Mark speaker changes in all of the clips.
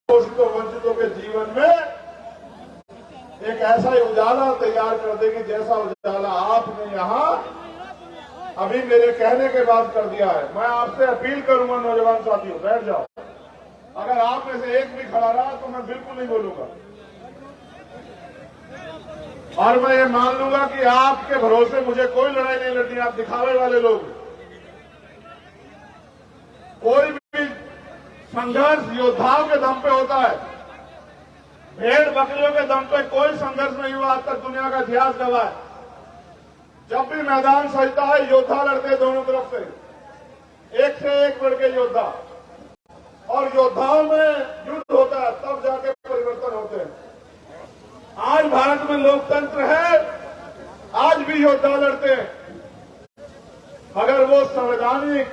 Speaker 1: शोषितों वंचितों के जीवन में एक ऐसा ही उजाला तैयार कर देगी जैसा उजाला आपने यहाँ अभी मेरे कहने के बाद कर दिया है। मैं आपसे अपील करूंगा नौजवान साथियों, बैठ जाओ। अगर आप में से एक भी खड़ा रहा तो मैं बिल्कुल नहीं बोलूंगा और मैं ये मान लूंगा कि आपके भरोसे मुझे कोई लड़ाई नहीं लड़नी। आप दिखावे वाले लोग, कोई भी संघर्ष योद्धाओं के दम पे होता है, भेड़ बकरियों के दम पे कोई संघर्ष नहीं हुआ आज तक, दुनिया का इतिहास गवाह है। जब भी मैदान सजता है योद्धा लड़ते दोनों तरफ से एक बढ़ के योद्धा, और योद्धाओं में युद्ध होता है तब जाके परिवर्तन होते हैं। आज भारत में लोकतंत्र है, आज भी योद्धा लड़ते हैं, मगर वो संवैधानिक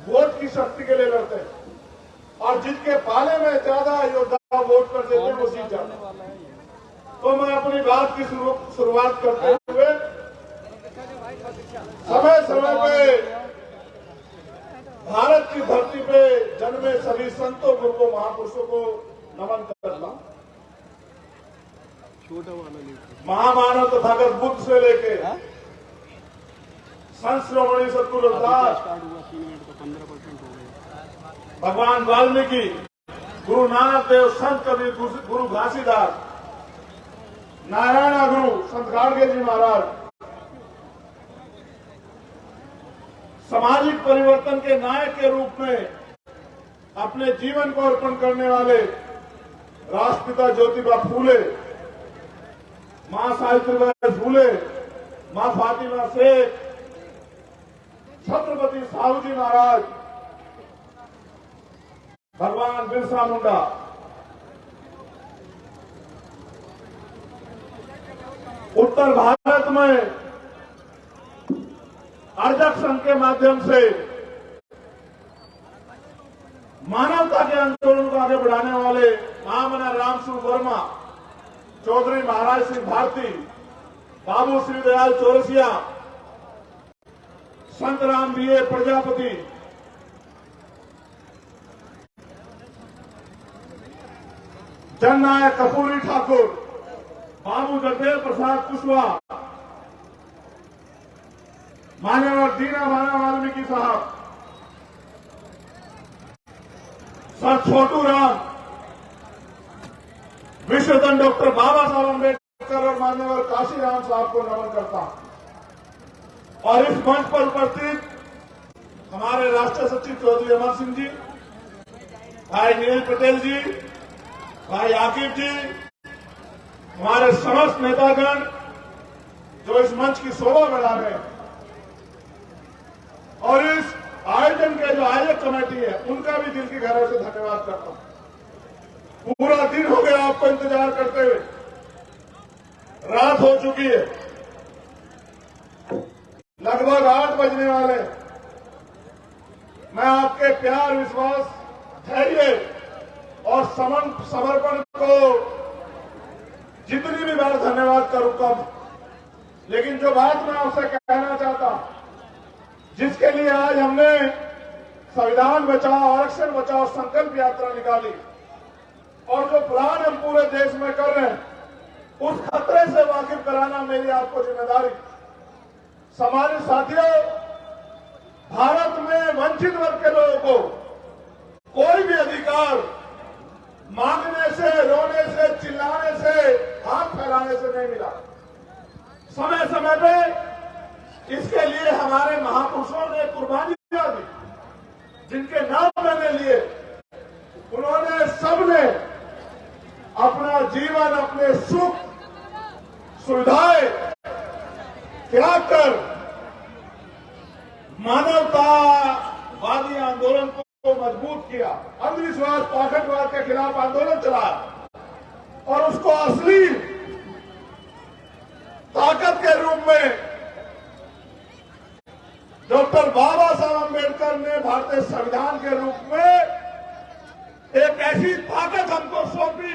Speaker 1: वोट की शक्ति के लिए लड़ते हैं और जिसके पाले में ज्यादा योद्धा वोट कर देते हैं वो जीत जाते हैं। तो मैं अपनी बात की शुरुआत करते हुए समय समय पे भारत की धरती पे जन्मे सभी संतों गुरुओं महापुरुषों को नमन करता हूं। महामानव तथागत बुद्ध से लेके संत शिरोमणि सद्गुरु रविदास, भगवान वाल्मीकि, गुरु नानक देव, संत कबीर, गुरु घासीदास, नारायण गुरु संत गाडगे जी महाराज, सामाजिक परिवर्तन के नायक के रूप में अपने जीवन को अर्पण करने वाले राष्ट्रपिता ज्योतिबा फूले, मां सावित्रीबाई फूले, मां फातिमा शेख, छत्रपति साहू जी महाराज, भगवान बिरसा मुंडा, उत्तर भारत में अर्जक संघ के माध्यम से मानवता के आंदोलन को आगे बढ़ाने वाले महामना रामसूर वर्मा, चौधरी महाराज सिंह भारती, बाबू श्री दयाल चौरसिया, संत राम बीए प्रजापति, जननायक कपूरी ठाकुर, बाबू जगदेव प्रसाद कुशवाहा, मान्यवर दीना माना वाल्मीकि साहब, सर छोटू राम, विश्वरत्न डॉक्टर बाबा साहब अम्बेडकर और मान्यवर काशीराम साहब को नमन करता हूं। और इस मंच पर उपस्थित हमारे राष्ट्रीय सचिव चौधरी अमर सिंह जी, भाई नील पटेल जी, भाई आकिब जी, हमारे समस्त नेतागण जो इस मंच की शोभा बढ़ा रहे हैं, और इस आयोजन के जो आयोजक कमेटी है उनका भी दिल की गहराई से धन्यवाद करता हूं। पूरा दिन हो गया आपको इंतजार करते हुए, रात हो चुकी है, लगभग 8 बजने वाले। मैं आपके प्यार, विश्वास, धैर्य और समर्पण को जितनी भी बार धन्यवाद करूं कम, लेकिन जो बात मैं आपसे कहना चाहता हूं, जिसके लिए आज हमने संविधान बचाओ, आरक्षण बचाओ संकल्प यात्रा निकाली और जो प्लान हम पूरे देश में कर रहे हैं, उस खतरे से वाकिफ कराना मेरी आपको जिम्मेदारी। समाज साथियों, भारत में वंचित वर्ग के लोगों को कोई भी अधिकार मांगने से, रोने से, चिल्लाने से, हाथ फैलाने से नहीं मिला। समय समय पे इसके लिए हमारे महापुरुषों ने कुर्बानियां दी, जिनके नाम मैंने लिए, उन्होंने सबने अपना जीवन, अपने सुख सुविधाएं त्याग कर मानवतावादी आंदोलन को मजबूत किया, अंधविश्वास, पाखंडवाद के खिलाफ आंदोलन चलाया और उसको असली ताकत के रूप में डॉक्टर बाबा साहब अम्बेडकर ने भारतीय संविधान के रूप में एक ऐसी ताकत हमको सौंपी,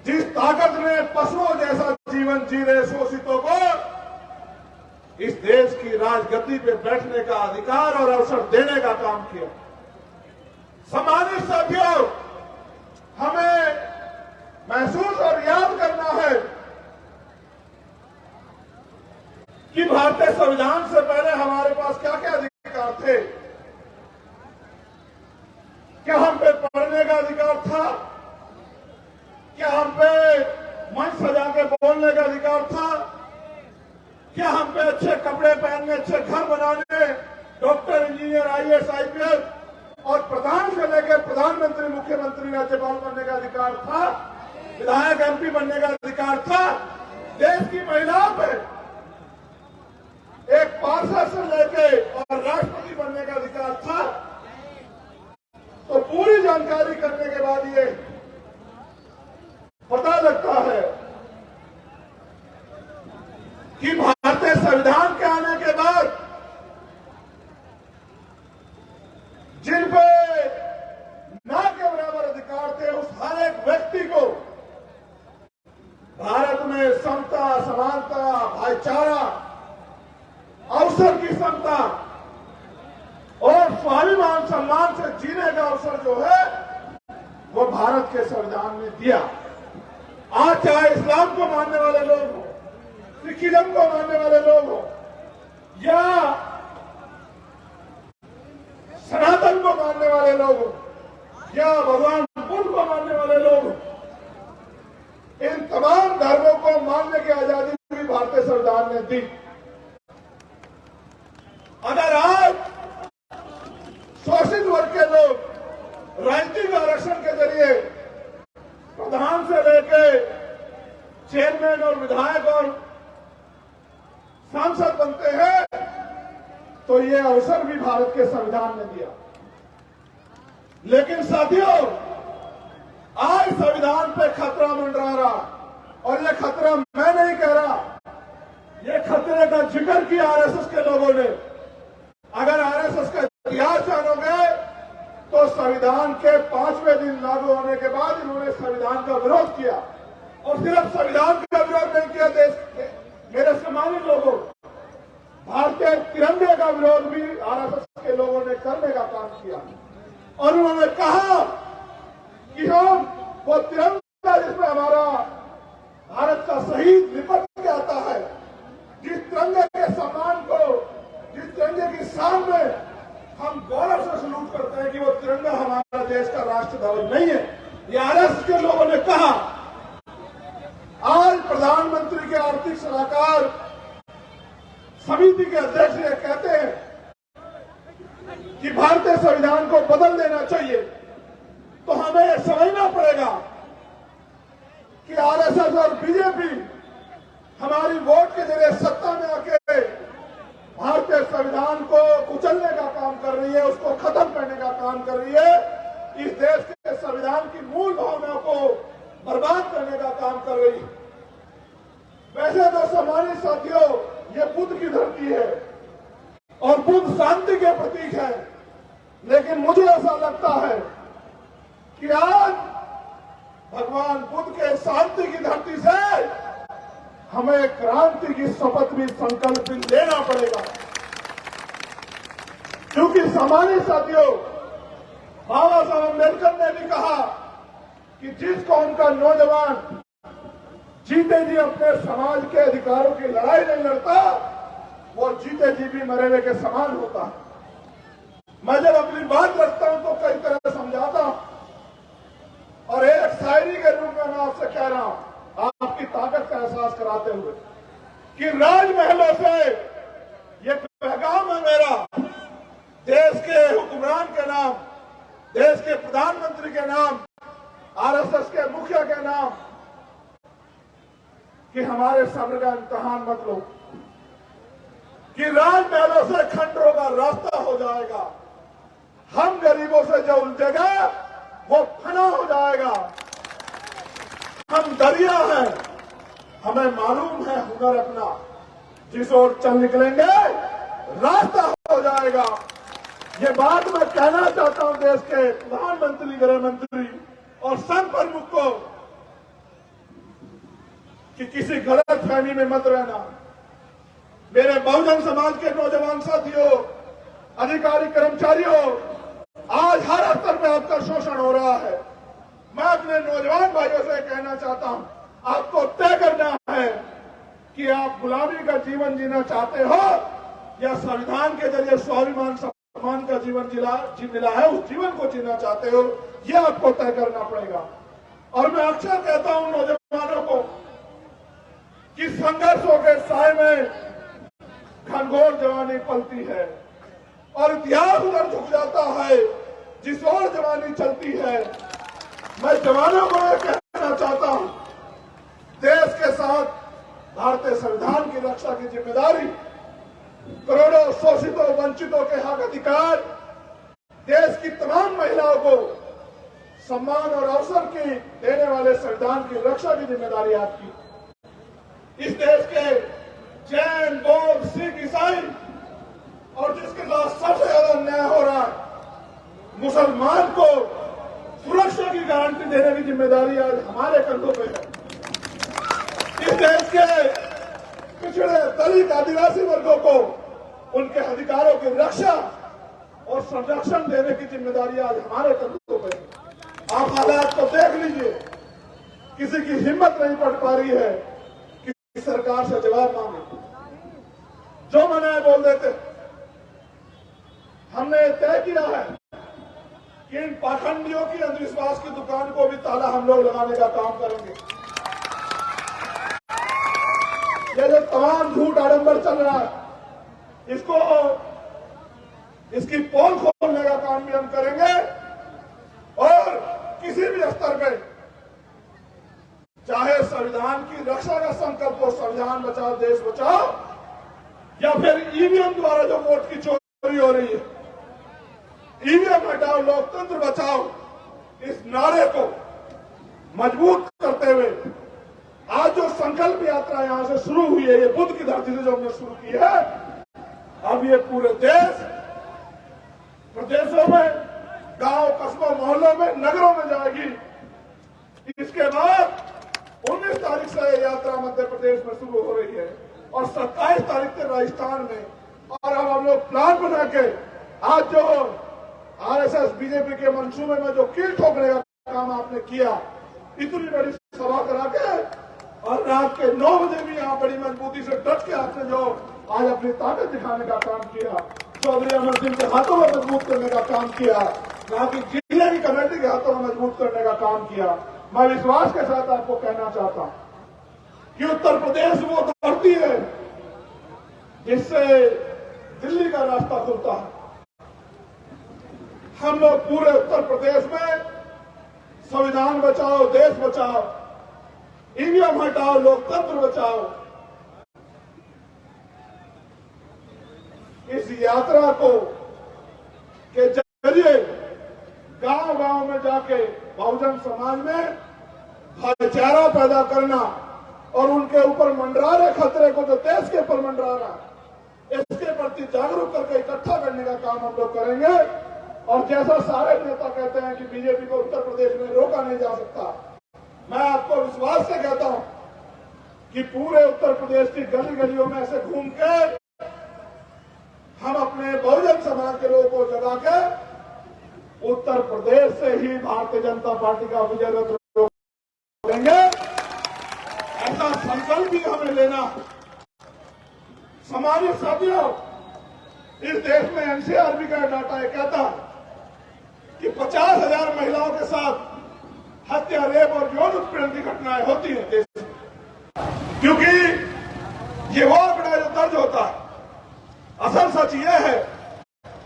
Speaker 1: जिस ताकत ने पशुओं जैसा जीवन जी रहे शोषितों को इस देश की राजगद्दी पे बैठने का अधिकार और अवसर देने का काम किया। सम्मानित साथियों, क्या हम पे पढ़ने का अधिकार था? क्या हम पे मंच सजा के बोलने का अधिकार था? क्या हम पे अच्छे कपड़े पहनने, अच्छे घर बनाने, डॉक्टर, इंजीनियर, आईएएस, आईपीएस और प्रधान से लेकर प्रधानमंत्री, मुख्यमंत्री, राज्यपाल बनने का अधिकार था? विधायक, एमपी बनने का अधिकार था? देश की महिलाओं पे एक पार्षद से लेके और राष्ट्रपति बनने का अधिकार था? तो पूरी जानकारी करने के बाद ये पता लगता है कि भारतीय संविधान के आने के बाद जिन पे ना के बराबर अधिकार थे, उस हर एक व्यक्ति को भारत में समता, समानता, भाईचारा, अवसर की समता और स्वाभिमान सम्मान से जीने का अवसर जो है वो भारत के संविधान ने दिया। आज चाहे इस्लाम को मानने वाले लोग हो, सिखिज्म को मानने वाले लोग हो या सनातन को मानने वाले लोग हो या भगवान बुद्ध को मानने वाले लोग हो, इन तमाम धर्मों को मानने की आजादी भी भारतीय संविधान ने दी। अगर आज शोषित वर्ग के लोग राजनीतिक आरक्षण के जरिए प्रधान से लेकर चेयरमैन और विधायक और सांसद बनते हैं, तो ये अवसर भी भारत के संविधान ने दिया। लेकिन साथियों, आज संविधान पे खतरा मंडरा रहा, और ये खतरा मैं नहीं कह रहा, ये खतरे का जिक्र किया आरएसएस के लोगों ने। अगर आरएसएस का इतिहास जानोगे तो संविधान के 5वें दिन लागू होने के बाद इन्होंने संविधान का विरोध किया, और सिर्फ संविधान का विरोध नहीं किया, देश के मेरे सम्मानित लोगों, भारतीय तिरंगे का विरोध भी आरएसएस के लोगों ने करने का काम किया। और उन्होंने कहा कि हम वो तिरंगा जिसमें हमारा भारत का शहीद लिपट के आता है, जिस तिरंगे के सम्मान को, जिस तिरंगे की शान में हम गौरव से सलूट करते हैं कि वो तिरंगा हमारा देश का राष्ट्र ध्वज नहीं है, ये आरएसएस के लोगों ने कहा। आज प्रधानमंत्री के आर्थिक सलाहकार समिति के अध्यक्ष ये कहते हैं कि भारतीय संविधान को बदल देना चाहिए, तो हमें यह समझना पड़ेगा कि आरएसएस और बीजेपी हमारी वोट के जरिए सत्ता में आके भारतीय संविधान को कुचलने का काम कर रही है, उसको खत्म करने का काम कर रही है, इस देश के संविधान की मूल भावना को बर्बाद करने का काम कर रही है। वैसे तो सम्मानित साथियों, ये बुद्ध की धरती है और बुद्ध शांति के प्रतीक है, लेकिन मुझे ऐसा लगता है कि आज भगवान बुद्ध के शांति की धरती से हमें क्रांति की शपथ भी संकल्प भी लेना पड़ेगा। क्योंकि सम्मानित साथियों, बाबा साहब अम्बेडकर ने भी कहा कि जिस कौम का नौजवान जीते जी अपने समाज के अधिकारों की लड़ाई नहीं लड़ता, वो जीते जी भी मरे हुए के समान होता है। मैं जब अपनी बात रखता हूं तो कई तरह समझाता हूं, और एक शायरी के रूप में मैं आपसे कह रहा हूं, आपकी ताकत का एहसास कराते हुए, कि राजमहलों से ये पैगाम है मेरा, देश के हुक्मरान के नाम, देश के प्रधानमंत्री के नाम, आरएसएस के मुखिया के नाम, कि हमारे सब्र का इम्तिहान मत लो, कि राजमहलों से खंडरों का रास्ता हो जाएगा, हम गरीबों से जो उलझेगा वो फना हो जाएगा। हम दरिया हैं, हमें मालूम है हुनर अपना, जिस ओर चल निकलेंगे रास्ता हो जाएगा। ये बात मैं कहना चाहता हूं देश के प्रधानमंत्री, गृह मंत्री और संघ प्रमुख को, कि किसी गलत फहमी में मत रहना। मेरे बहुजन समाज के नौजवान साथियों, अधिकारी, कर्मचारियों, आज हर स्तर पर आपका शोषण हो रहा है। मैं अपने नौजवान भाइयों से कहना चाहता हूं, आपको तय करना है कि आप गुलामी का जीवन जीना चाहते हो या संविधान के जरिए स्वाभिमान सम्मान का जीवन मिला है, उस जीवन को जीना चाहते हो, यह आपको तय करना पड़ेगा। और मैं अक्सर कहता हूं नौजवानों को कि संघर्षों के साए में घनघोर जवानी पलती है और इतिहास उधर झुक जाता है जिस ओर जवानी चलती है। मैं जवानों को यह कहना चाहता हूं, देश के साथ भारतीय संविधान की रक्षा की जिम्मेदारी, करोड़ों शोषितों वंचितों के हक अधिकार, देश की तमाम महिलाओं को सम्मान और अवसर की देने वाले संविधान की रक्षा की जिम्मेदारी आपकी। इस देश के जैन, बौद्ध, सिख, ईसाई और जिसके साथ सबसे ज्यादा अन्याय हो रहा है, मुसलमान को सुरक्षा की गारंटी देने की जिम्मेदारी आज हमारे कंधों पे है। इस देश के पिछड़े दलित आदिवासी वर्गों को उनके अधिकारों की रक्षा और संरक्षण देने की जिम्मेदारी आज हमारे कंधों पे है। आप हालात को देख लीजिए, किसी की हिम्मत नहीं पड़ पा रही है कि सरकार से जवाब मांगे, जो मना है बोल देते। हमने तय किया है कि इन पाखंडियों की अंधविश्वास की दुकान को भी ताला हम लोग लगाने का काम करेंगे। ये जो तमाम झूठ आडंबर चल रहा है, इसकी पोल खोलने का काम भी हम करेंगे और किसी भी स्तर पे, चाहे संविधान की रक्षा का संकल्प हो, संविधान बचाओ देश बचाओ, या फिर ईवीएम द्वारा जो वोट की चोरी हो रही है, ईवीएम हटाओ लोकतंत्र बचाओ, इस नारे को मजबूत करते हुए आज जो संकल्प यात्रा यहां से शुरू हुई है, ये बुद्ध की धरती से जो हमने शुरू की है, अब ये पूरे देश, प्रदेशों में, गांव, कस्बों, मोहल्लों में, नगरों में जाएगी। इसके बाद 19 तारीख से ये यात्रा मध्य प्रदेश में शुरू हो रही है और 27 तारीख से राजस्थान में। और अब हम लोग प्लान बना के आज जो आरएसएस बीजेपी के मंसूबे में जो कील ठोकने का काम आपने किया, इतनी बड़ी सभा करा के और रात के 9 बजे भी यहाँ बड़ी मजबूती से डट के आपने जो आज अपनी ताकत दिखाने का काम किया, चौधरी अमर सिंह के हाथों में मजबूत करने का काम किया, यहाँ की जिले की कमेटी के हाथों में मजबूत करने का काम किया। मैं विश्वास के साथ आपको कहना चाहता हूं कि उत्तर प्रदेश वो धरती है जिससे दिल्ली का रास्ता खुलता है। हम लोग पूरे उत्तर प्रदेश में संविधान बचाओ देश बचाओ, ईवीएम हटाओ लोकतंत्र बचाओ, इस यात्रा को के जरिए गांव गांव में जाके बहुजन समाज में भाईचारा पैदा करना और उनके ऊपर मंडरा रहे खतरे को जो देश के ऊपर मंडरा रहा है, इसके प्रति जागरूक करके इकट्ठा करने का काम हम लोग करेंगे। और जैसा सारे नेता कहते हैं कि बीजेपी को उत्तर प्रदेश में रोका नहीं जा सकता, मैं आपको विश्वास से कहता हूं कि पूरे उत्तर प्रदेश की गली गलियों में ऐसे घूम के हम अपने बहुजन समाज के लोगों को जगा के उत्तर प्रदेश से ही भारतीय जनता पार्टी का विजय रथ देंगे, ऐसा संकल्प भी हमें लेना। सामान्य साथियों, इस देश में एनसीआरबी का डाटा है, कहता कि 50,000 महिलाओं के साथ हत्या, रेप और यौन उत्पीड़न की घटनाएं होती हैं देश में, क्योंकि ये वो आंकड़ा जो दर्ज होता है। असल सच ये है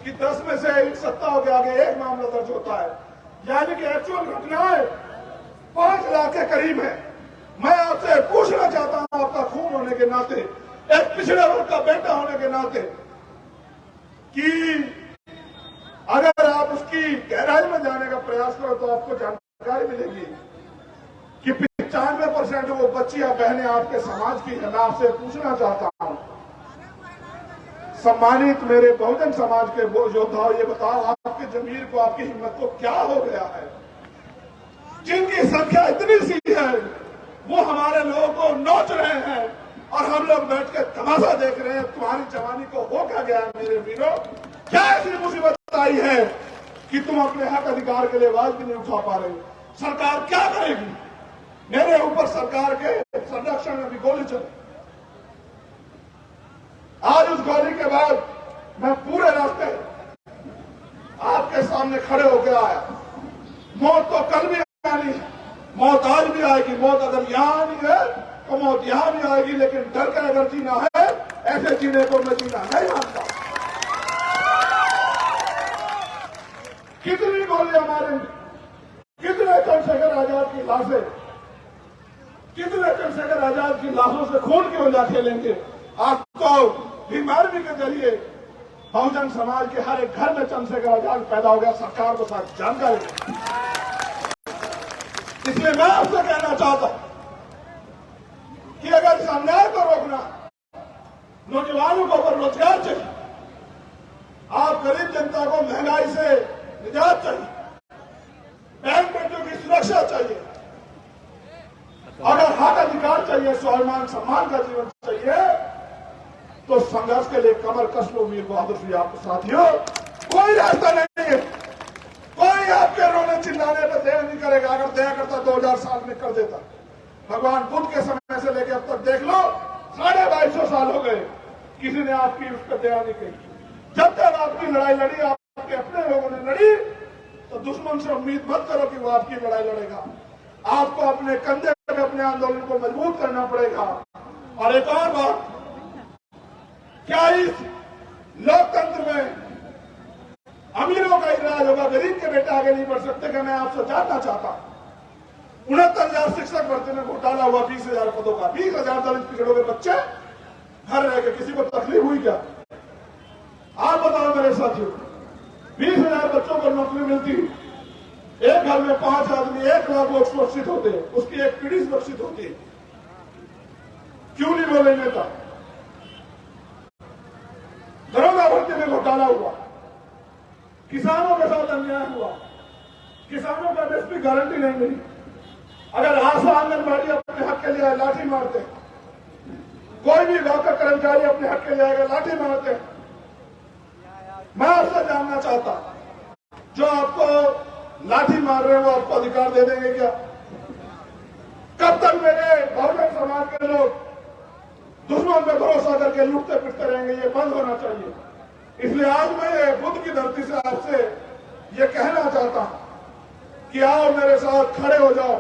Speaker 1: कि 10 में से इन सत्ताओं के आगे एक मामला दर्ज होता है, यानी कि एक्चुअल घटनाएं 5 लाख के करीब है। मैं आपसे पूछना चाहता हूं, आपका खून होने के नाते, एक पिछड़े वर्ग का बेटा होने के नाते, कि अगर आप उसकी गहराई में जाने का प्रयास करो तो आपको जानकारी मिलेगी कि 95% वो बच्चियां बहनें आपके समाज की है। मैं आपसे पूछना चाहता हूं, सम्मानित मेरे बहुजन समाज के योद्धाओं, ये बताओ आपके जमीर को, आपकी हिम्मत को क्या हो गया है? जिनकी संख्या इतनी सी है वो हमारे लोगों को नोच रहे हैं और हम लोग बैठ के तमाशा देख रहे हैं। तुम्हारी जवानी को हो क्या गया है मेरे वीरों? क्या ऐसी मुसीबत आई है कि तुम अपने हक अधिकार के लिए आवाज भी नहीं उठा पा रहे? सरकार क्या करेगी? मेरे ऊपर सरकार के संरक्षण में भी गोली चली। आज उस गोली के बाद मैं पूरे रास्ते आपके सामने खड़े होकर आया। मौत तो कल भी आनी है, मौत आज भी आएगी। मौत अगर यहाँ आनी है तो मौत यहाँ भी आएगी, लेकिन डर कर अगर जीना है, ऐसे जीने को मैं जीना नहीं मानता। कितनी गोलियां मारेंगे, कितने चंद्रशेखर आजाद की लाशें, कितने चंद्रशेखर आजाद की लाशों से खून की वजह खेलेंगे। आपको बीमारी के जरिए बहुजन समाज के हर एक घर में चंद्रशेखर आजाद पैदा हो गया, सरकार को साथ जानकारी। इसलिए मैं आपसे कहना चाहता हूं कि अगर इस अन्याय को रोकना, नौजवानों को पर रोजगार चाहिए, आप गरीब जनता को महंगाई से निजात चाहिए, बहन बेटियों की सुरक्षा चाहिए, अगर हक अधिकार चाहिए, स्वाभिमान सम्मान का जीवन चाहिए, तो संघर्ष के लिए कमर कस लो वीर बहादुर जी। आपके साथियों, कोई रास्ता नहीं है, कोई आपके रोने चिल्लाने पर दया नहीं करेगा। अगर दया करता 2000 साल में कर देता। भगवान बुद्ध के समय से लेकर अब तक देख लो, 2250 साल हो गए, किसी ने आपकी उस पर दया नहीं की। जब तक आपकी लड़ाई लड़ी, आपके अपने लोगों ने लड़ी, तो दुश्मन से उम्मीद मत करो कि वो आपकी लड़ाई लड़ेगा। आपको अपने कंधे पे अपने आंदोलन को मजबूत करना पड़ेगा। और एक और बात, क्या इस लोकतंत्र में अमीरों का इलाज होगा, गरीब के बेटे आगे नहीं बढ़ सकते? कि मैं आपसे जानना चाहता हूं। 69,000 शिक्षक भर्ती में घोटाला हुआ, 20,000 पदों का, 20,000 दलित पिछड़ों के बच्चे घर रह गए। किसी को तकलीफ हुई क्या? आप बताओ मेरे साथियों, 20,000 बच्चों को नौकरी मिलती, एक घर में 5 आदमी, 1 लाख लोग सुरक्षित होते, उसकी एक पीढ़ी सुरक्षित होती। क्यों नहीं बोले नेता? दरोगा भर्ती में घोटाला हुआ, किसानों के साथ अन्याय हुआ, किसानों का एमएसपी गारंटी नहीं मिली। अगर आशा आंगनबाड़ी अपने हक के लिए लाठी मारते, कोई भी गांव का कर्मचारी अपने हक के लिए आएगा लाठी मारते। मैं आपसे जानना चाहता, जो आपको लाठी मार रहे हैं वो आपको अधिकार दे देंगे क्या? कब तक मेरे बहुजन समाज के लोग दुश्मन पे भरोसा करके लूटते पिटते रहेंगे? ये बंद होना चाहिए। इसलिए आज मैं ये बुद्ध की धरती से आपसे ये कहना चाहता हूं कि आओ मेरे साथ खड़े हो जाओ,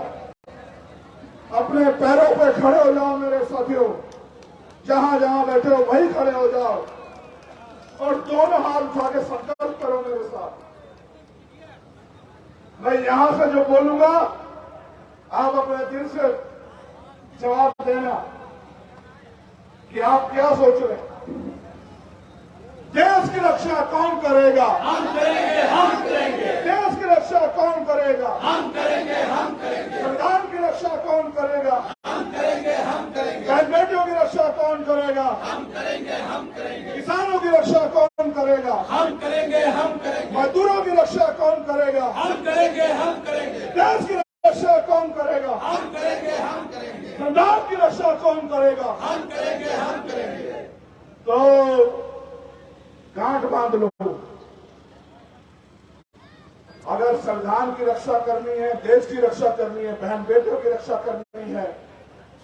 Speaker 1: अपने पैरों पे खड़े हो जाओ मेरे साथियों। जहां जहां बैठे हो वहीं खड़े हो जाओ और दोनों हाथ उठा के संकल्प करो मेरे साथ। मैं यहां से जो बोलूंगा आप अपने दिल से जवाब देना कि आप क्या सोच रहे हैं। देश की रक्षा कौन करेगा?
Speaker 2: हम करेंगे, हम करेंगे।
Speaker 1: देश की रक्षा कौन करेगा?
Speaker 2: हम करेंगे, हम करेंगे।
Speaker 1: संविधान की रक्षा कौन करेगा?
Speaker 2: हम करेंगे, हम करेंगे।
Speaker 1: बहन बेटियों की रक्षा कौन करेगा?
Speaker 2: हम करेंगे, हम करेंगे।
Speaker 1: किसानों की रक्षा कौन करेगा?
Speaker 2: हम करेंगे, हम करेंगे।
Speaker 1: मजदूरों की रक्षा कौन करेगा?
Speaker 2: हम करेंगे, हम करेंगे।
Speaker 1: देश की रक्षा कौन करेगा?
Speaker 2: हम करेंगे, हम करेंगे।
Speaker 1: संविधान की रक्षा कौन करेगा?
Speaker 2: हम करेंगे, हम करेंगे।
Speaker 1: तो गांठ बांध लो। अगर संविधान की रक्षा करनी है, देश की रक्षा करनी है, बहन बेटियों की रक्षा करनी है,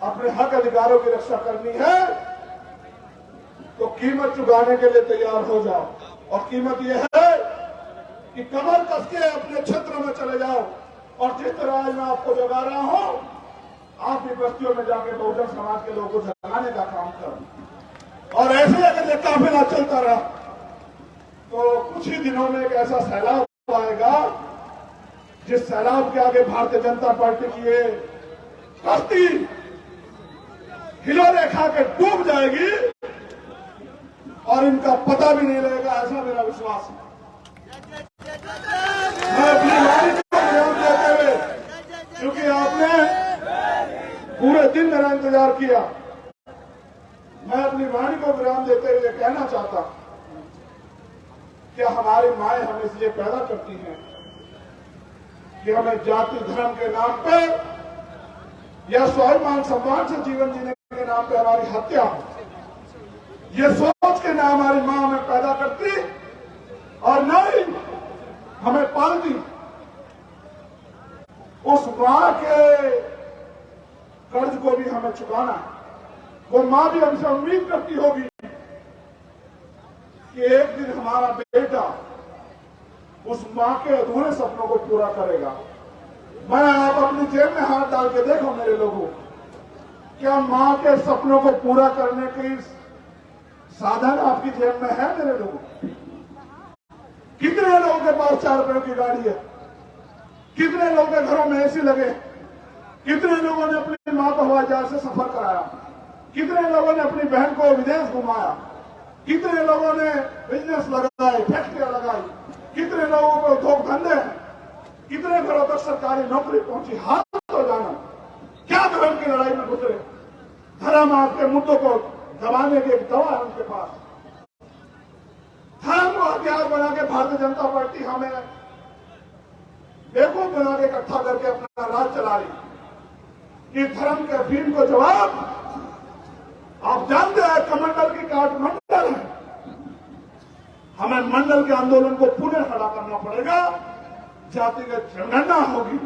Speaker 1: अपने हक अधिकारों की रक्षा करनी है, तो कीमत चुकाने के लिए तैयार हो जाओ। और कीमत यह है कि कमर कस के अपने क्षेत्र में चले जाओ और जिस तरह आज मैं आपको जगा रहा हूं, आप भी बस्तियों में जाके बहुजन समाज के लोगों को जगाने का काम करो। और ऐसे अगर ये काफिला चलता रहा तो कुछ ही दिनों में एक ऐसा सैलाब आएगा जिस सैलाब के आगे भारतीय जनता पार्टी की ये कश्ती हिलोरे खा के डूब जाएगी और इनका पता भी नहीं रहेगा, ऐसा मेरा विश्वास है। मैं अपनी वाणी को विराम देते हुए, क्योंकि आपने पूरे दिन मेरा इंतजार किया, मैं अपनी वाणी को विराम देते हुए कहना चाहता हूं कि हमारी माएं हमें इसलिए पैदा करती हैं कि हमें जाति धर्म के नाम पर या स्वाभिमान सम्मान से जीवन जीने के नाम पर हमारी हत्या हो, ये सोच के ना हमारी मां हमें पैदा करती और न ही हमें पालती। उस मां के कर्ज को भी हमें चुकाना है। वो मां भी हमसे उम्मीद करती होगी कि एक दिन हमारा बेटा उस मां के अधूरे सपनों को पूरा करेगा। मैं आप अपनी जेब में हाथ डाल के देखो मेरे लोगों, क्या मां के सपनों को पूरा करने की साधन आपकी जेब में है मेरे लोगों? कितने लोगों के पास 4 रुपयों की गाड़ी है? कितने लोगों के घरों में एसी लगे? कितने लोगों ने अपनी मां को हवाई जहाज से सफर कराया? कितने लोगों ने अपनी बहन को विदेश घुमाया? कितने लोगों ने बिजनेस लगाए, फैक्ट्रियां लगाई? कितने लोगों को उद्योग धंधे हैं? कितने घरों तक सरकारी नौकरी पहुंची? हाथ तो जाना, क्या धर्म की लड़ाई में गुजरे? धर्म आपके मुद्दों को दबाने की एक दवा है उनके पास। धर्म को हथियार बना के भारतीय जनता पार्टी हमें बेवकूफ बना के इकट्ठा करके अपना राज चला रही। कि धर्म के अफीम को जवाब आप जानते हैं, कमंडल की काट मंडल है। हमें मंडल के आंदोलन को पुनः खड़ा करना पड़ेगा। जातिगत जनगणना होगी,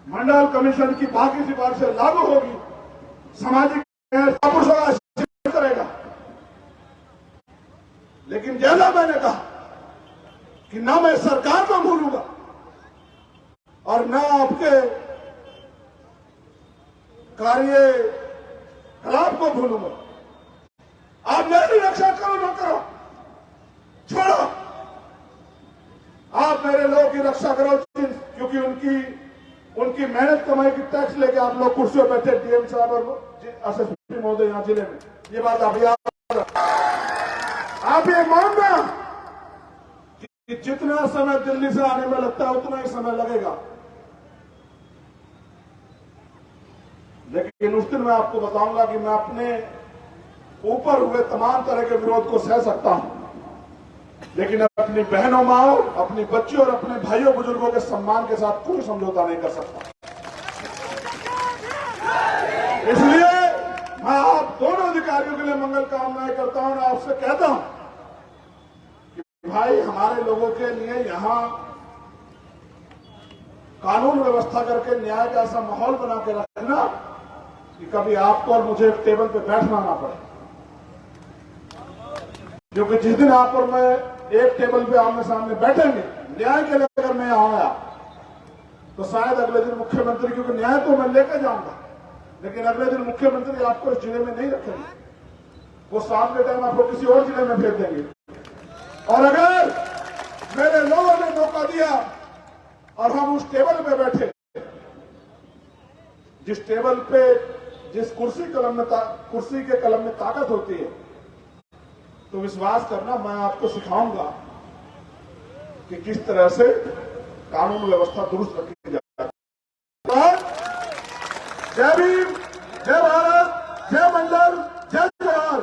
Speaker 1: मंडल कमीशन की बाकी सिफारिशें लागू होगी, सामाजिक करेगा। लेकिन जैसा मैंने कहा कि ना मैं सरकार को भूलूंगा और ना आपके कार्यकलाप को भूलूंगा। आप मेरी रक्षा करो ना करो, छोड़ो, आप मेरे लोगों की रक्षा करो, क्योंकि उनकी मेहनत कमाई की टैक्स लेके आप लोग कुर्सियों बैठे, डीएम साहब और एसएसपी महोदय यहां जिले में। ये बात आप याद, आप ये मानना कि जितना समय दिल्ली से आने में लगता है उतना ही समय लगेगा, लेकिन उस दिन मैं आपको बताऊंगा कि मैं अपने ऊपर हुए तमाम तरह के विरोध को सह सकता हूं, लेकिन अपनी बहनों, माओ, अपनी बच्चियों और अपने भाइयों बुजुर्गों के सम्मान के साथ कोई समझौता नहीं कर सकता। इसलिए मैं आप दोनों अधिकारियों के लिए मंगल कामनाएं करता हूं और आपसे कहता हूं कि भाई, हमारे लोगों के लिए यहां कानून व्यवस्था करके न्याय का ऐसा माहौल बना के रखना कि कभी आपको और मुझे एक टेबल पे बैठना ना पड़े। क्योंकि जिस दिन आप और मैं एक टेबल पे आमने सामने बैठेंगे न्याय के लिए, अगर मैं आया तो शायद अगले दिन मुख्यमंत्री, क्योंकि न्याय तो मैं लेकर जाऊंगा, लेकिन अगले दिन मुख्यमंत्री आपको इस जिले में नहीं रखेंगे, वो शाम के टाइम आपको किसी और जिले में भेज देंगे। और अगर मेरे लोगों ने मौका दिया और हम उस टेबल पे बैठे, जिस टेबल पे, जिस कुर्सी के कलम में ताकत होती है, तो विश्वास करना, मैं आपको सिखाऊंगा कि किस तरह से कानून व्यवस्था दुरुस्त रखी जाए। जय भीम, जय भारत, जय मंडल, जय जवाहर।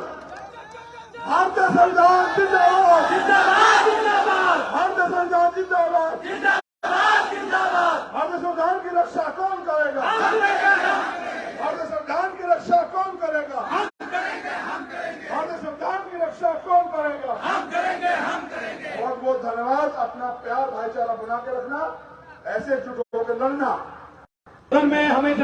Speaker 1: भारतीय संविधान जिंदाबाद, जिंदाबाद, जिंदाबाद। भारतीय संविधान जिंदाबाद, जिंदाबाद, जिंदाबाद। भारतीय संविधान की रक्षा कौन करेगा? भारतीय संविधान की रक्षा कौन करेगा? भारतीय संविधान की रक्षा कौन करेगा? हम करेंगे, हम करेंगे। बहुत बहुत धन्यवाद। अपना प्यार भाईचारा बना के रखना, ऐसे जुट होकर लड़ना।
Speaker 2: में हमें